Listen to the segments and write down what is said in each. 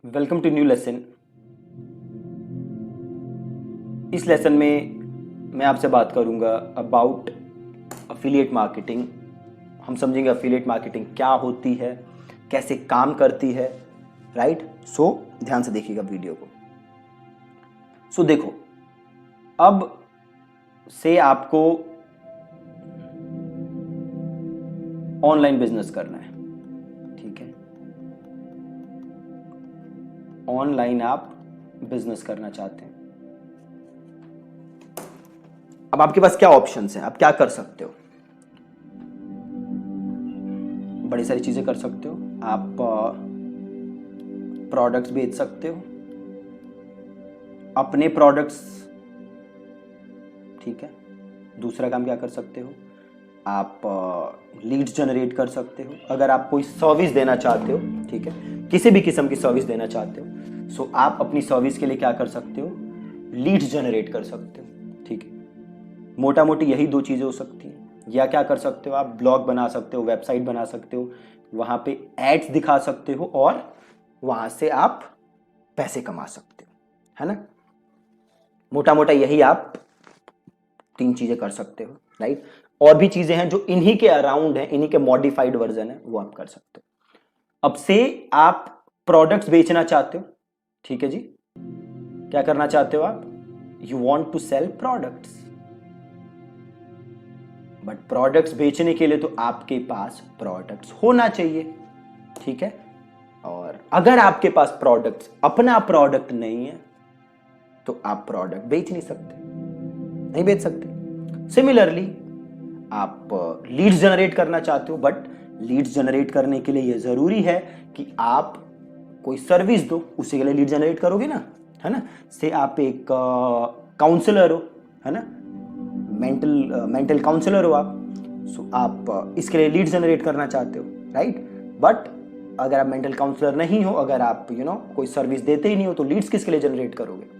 Welcome to new lesson. इस lesson में मैं आपसे बात करूंगा अबाउट अफिलिएट मार्केटिंग। हम समझेंगे अफिलिएट मार्केटिंग क्या होती है, कैसे काम करती है, राइट। सो ध्यान से देखिएगा वीडियो को। सो देखो, अब से आपको ऑनलाइन बिजनेस करना है, ठीक है। ऑनलाइन आप बिजनेस करना चाहते हैं। अब आपके पास क्या ऑप्शंस हैं, आप क्या कर सकते हो? बड़ी सारी चीजें कर सकते हो। आप प्रोडक्ट्स बेच सकते हो, अपने प्रोडक्ट्स, ठीक है। दूसरा काम क्या कर सकते हो, आप लीड्स जनरेट कर सकते हो। अगर आप कोई सर्विस देना चाहते हो, ठीक है, किसी भी किस्म की सर्विस देना चाहते हो, सो आप अपनी सर्विस के लिए क्या कर सकते हो, लीड्स जनरेट कर सकते हो, ठीक है। मोटा मोटी यही दो चीजें हो सकती हैं। या क्या कर सकते हो, आप ब्लॉग बना सकते हो, वेबसाइट बना सकते हो, वहां पे एड्स दिखा सकते हो और वहां से आप पैसे कमा सकते हो, है ना। मोटा मोटा यही आप तीन चीजें कर सकते हो, राइट। और भी चीजें हैं जो इन्हीं के अराउंड है, इन्हीं के मॉडिफाइड वर्जन है, वो आप कर सकते हो। अब से आप प्रोडक्ट्स बेचना चाहते हो, ठीक है जी। क्या करना चाहते हो आप, you want to sell products. But products बेचने के लिए तो आपके पास प्रोडक्ट्स होना चाहिए, ठीक है। और अगर आपके पास प्रोडक्ट्स, अपना प्रोडक्ट नहीं है, तो आप प्रोडक्ट बेच नहीं सकते, नहीं बेच सकते। सिमिलरली आप लीड्स जनरेट करना चाहते हो, बट लीड्स जनरेट करने के लिए यह जरूरी है कि आप कोई सर्विस दो, उसी के लिए लीड जनरेट करोगे ना, है ना। से आप एक काउंसलर हो, है ना, मेंटल काउंसलर हो आप। सो आप इसके लिए लीड जनरेट करना चाहते हो, राइट। बट अगर आप मेंटल काउंसलर नहीं हो, अगर आप कोई सर्विस देते ही नहीं हो, तो लीड्स किसके लिए जनरेट करोगे।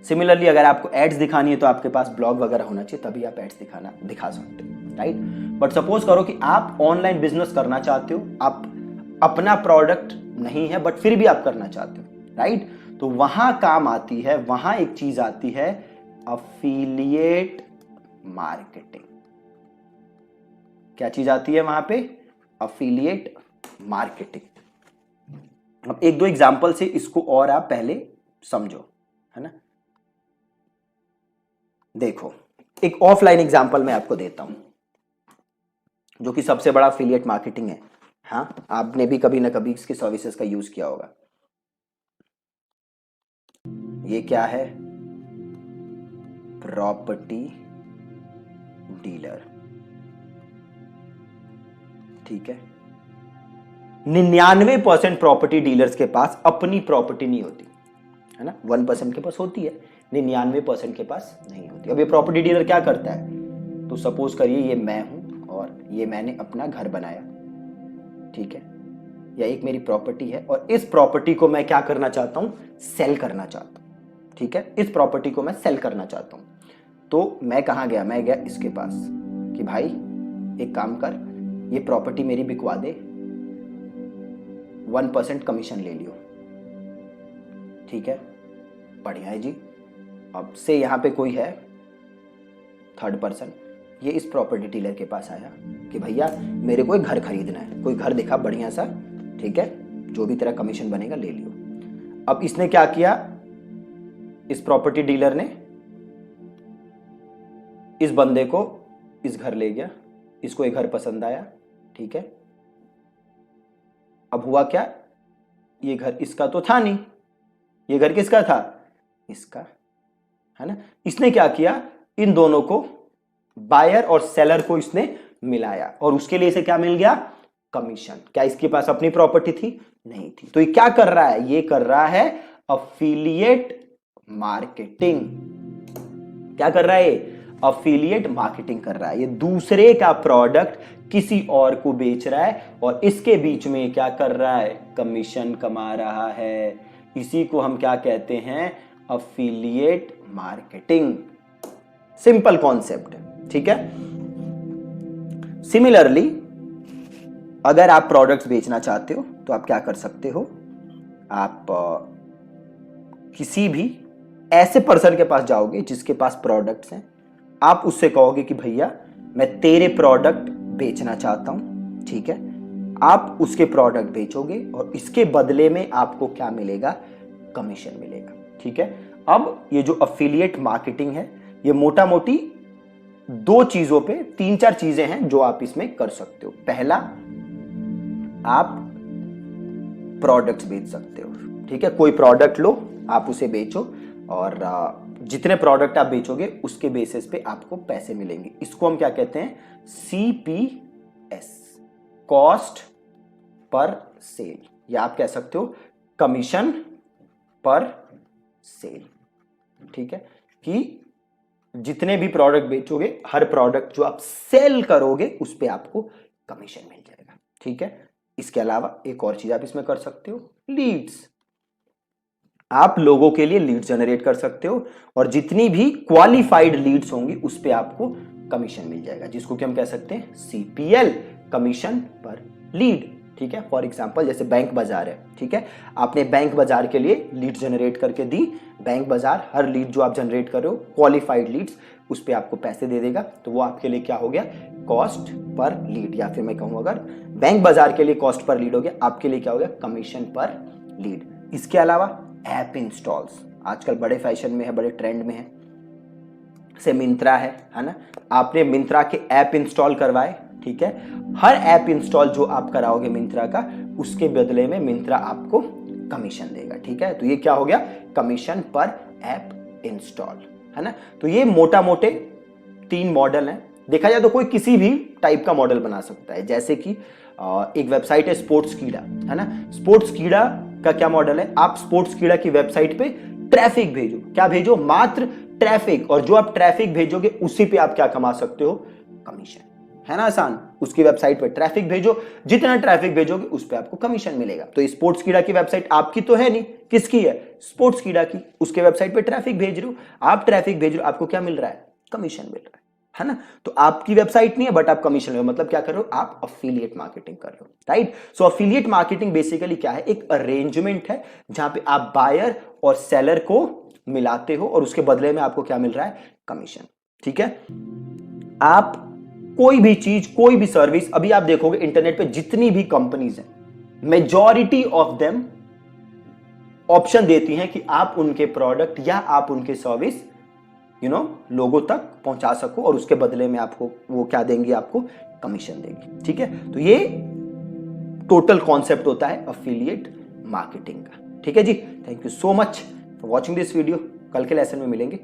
सिमिलरली अगर आपको एड्स दिखानी है तो आपके पास ब्लॉग वगैरह होना चाहिए, तभी आप एड्स दिखा सकते हो, राइट। बट सपोज करो कि आप ऑनलाइन बिजनेस करना चाहते हो, आप अपना प्रोडक्ट नहीं है बट फिर भी आप करना चाहते हो, राइट। तो वहां काम आती है, वहां एक चीज आती है, अफिलिएट मार्केटिंग। क्या चीज आती है वहां पे, अफिलिएट मार्केटिंग। अब एक दो एग्जांपल से इसको और आप पहले समझो, है ना। देखो, एक ऑफलाइन एग्जांपल मैं आपको देता हूं, जो कि सबसे बड़ा अफिलिएट मार्केटिंग है। हाँ, आपने भी कभी ना कभी इसकी सर्विसेज का यूज किया होगा। ये क्या है, प्रॉपर्टी डीलर, ठीक है। 99% प्रॉपर्टी डीलर्स के पास अपनी प्रॉपर्टी नहीं होती, है ना। 1% के पास होती है, 99% के पास नहीं होती। अब ये प्रॉपर्टी डीलर क्या करता है, तो सपोज करिए ये मैं हूं और ये मैंने अपना घर बनाया, ठीक है, या एक मेरी प्रॉपर्टी है और इस प्रॉपर्टी को मैं क्या करना चाहता हूं, सेल करना चाहता हूं, ठीक है। इस प्रॉपर्टी को मैं सेल करना चाहता हूं, तो मैं कहां गया, मैं गया इसके पास कि भाई एक काम कर, ये प्रॉपर्टी मेरी बिकवा दे, 1% कमीशन ले लियो, ठीक है, बढ़िया है जी। अब से यहां पे कोई है थर्ड पर्सन, ये इस प्रॉपर्टी डीलर के पास आया कि भैया मेरे को एक घर खरीदना है, कोई घर देखा बढ़िया सा, ठीक है, जो भी तेरा कमीशन बनेगा ले लियो। अब इसने क्या किया, इस प्रॉपर्टी डीलर ने इस बंदे को इस घर ले गया, इसको एक घर पसंद आया, ठीक है। अब हुआ क्या, ये घर इसका तो था नहीं, ये घर किसका था, इसका, है ना। इसने क्या किया, इन दोनों को, बायर और सेलर को इसने मिलाया और उसके लिए इसे क्या मिल गया, कमीशन। क्या इसके पास अपनी प्रॉपर्टी थी, नहीं थी। तो ये क्या कर रहा है, ये कर रहा है अफिलिएट मार्केटिंग। क्या कर रहा है, अफिलिएट मार्केटिंग कर रहा है। ये दूसरे का प्रोडक्ट किसी और को बेच रहा है और इसके बीच में क्या कर रहा है, कमीशन कमा रहा है। इसी को हम क्या कहते हैं, अफिलिएट मार्केटिंग। सिंपल कॉन्सेप्ट है, ठीक है। सिमिलरली अगर आप प्रोडक्ट्स बेचना चाहते हो तो आप क्या कर सकते हो, आप किसी भी ऐसे पर्सन के पास जाओगे जिसके पास प्रोडक्ट्स हैं, आप उससे कहोगे कि भैया मैं तेरे प्रोडक्ट बेचना चाहता हूं, ठीक है। आप उसके प्रोडक्ट बेचोगे और इसके बदले में आपको क्या मिलेगा? कमीशन मिलेगा, ठीक है। अब ये जो अफिलिएट मार्केटिंग है, ये मोटा मोटी 2 चीजों पे 3-4 चीजें हैं जो आप इसमें कर सकते हो। पहला, आप प्रोडक्ट्स बेच सकते हो, ठीक है। कोई प्रोडक्ट लो, आप उसे बेचो और जितने प्रोडक्ट आप बेचोगे उसके बेसिस पे आपको पैसे मिलेंगे। इसको हम क्या कहते हैं? CPS, कॉस्ट पर सेल, या आप कह सकते हो कमीशन पर सेल, ठीक है। कि जितने भी प्रोडक्ट बेचोगे, हर प्रोडक्ट जो आप सेल करोगे उस पे आपको कमीशन मिल जाएगा, ठीक है। इसके अलावा एक और चीज आप इसमें कर सकते हो, लीड्स। आप लोगों के लिए लीड जनरेट कर सकते हो और जितनी भी क्वालिफाइड लीड्स होंगी उस पे आपको कमीशन मिल जाएगा, जिसको कि हम कह सकते हैं CPL, कमीशन पर लीड, ठीक है। फॉर एग्जांपल जैसे बैंक बाजार है, ठीक है। आपने बैंक बाजार के लिए लीड जनरेट करके दी, बैंक बाजार हर लीड जो आप जनरेट कर रहे हो, क्वालिफाइड लीड्स, उस पे आपको पैसे दे देगा। तो वो आपके लिए क्या हो गया? कॉस्ट पर लीड, या फिर मैं कहूं अगर बैंक बाजार के लिए कॉस्ट पर लीड हो गया, आपके लिए क्या हो गया? कमीशन पर लीड। इसके अलावा ऐप इंस्टॉल्स आजकल बड़े फैशन में है, बड़े ट्रेंड में है। से मिंत्रा है ना, आपने मिंत्रा के ऐप इंस्टॉल करवाए, ठीक है। हर ऐप इंस्टॉल जो आप कराओगे मिंत्रा का, उसके बदले में मिंत्रा आपको कमीशन देगा, ठीक है। तो ये क्या हो गया? कमीशन पर ऐप इंस्टॉल, है ना। तो ये मोटा मोटे 3 मॉडल हैं। देखा जाए तो कोई किसी भी टाइप का मॉडल बना सकता है। जैसे कि एक वेबसाइट है स्पोर्ट्स कीड़ा, है ना। स्पोर्ट्स कीड़ा का क्या मॉडल है? आप स्पोर्ट्स कीड़ा की वेबसाइट पे ट्रैफिक भेजो, क्या भेजो? मात्र ट्रैफिक, और जो आप ट्रैफिक भेजोगे उसी पे आप क्या कमा सकते हो? कमीशन, है ना। आसान, उसकी वेबसाइट पे ट्रैफिक भेजो, जितना ट्रैफिक भेजोगे उस पे आपको कमीशन मिलेगा। तो स्पोर्ट्स कीड़ा की वेबसाइट आपकी तो है नहीं, किसकी है? स्पोर्ट्स कीड़ा की। उसके वेबसाइट पे ट्रैफिक भेज रहे हो, आप ट्रैफिक भेज रहे हो, आपको क्या मिल रहा है? कमीशन मिल रहा है ना। तो आपकी वेबसाइट नहीं है बट आप कमीशन ले रहे हो, मतलब क्या कर रहे हो? आप अफिलिएट मार्केटिंग कर रहे हो, राइट। सो अफिलिएट मार्केटिंग बेसिकली क्या है? एक अरेंजमेंट है जहां पे आप बायर और सेलर को मिलाते हो और उसके बदले में आपको क्या मिल रहा है? कमीशन, ठीक है। आप कोई भी चीज, कोई भी सर्विस, अभी आप देखोगे इंटरनेट पे जितनी भी कंपनीज हैं, मेजॉरिटी ऑफ देम ऑप्शन देती हैं कि आप उनके प्रोडक्ट या आप उनके सर्विस लोगों तक पहुंचा सको और उसके बदले में आपको वो क्या देंगी? आपको कमीशन देंगी, ठीक है। तो ये टोटल कॉन्सेप्ट होता है अफिलिएट मार्केटिंग का, ठीक है जी। Thank you so much for watching this video. कल के लेसन में मिलेंगे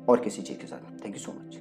और किसी चीज के साथ। Thank you so much.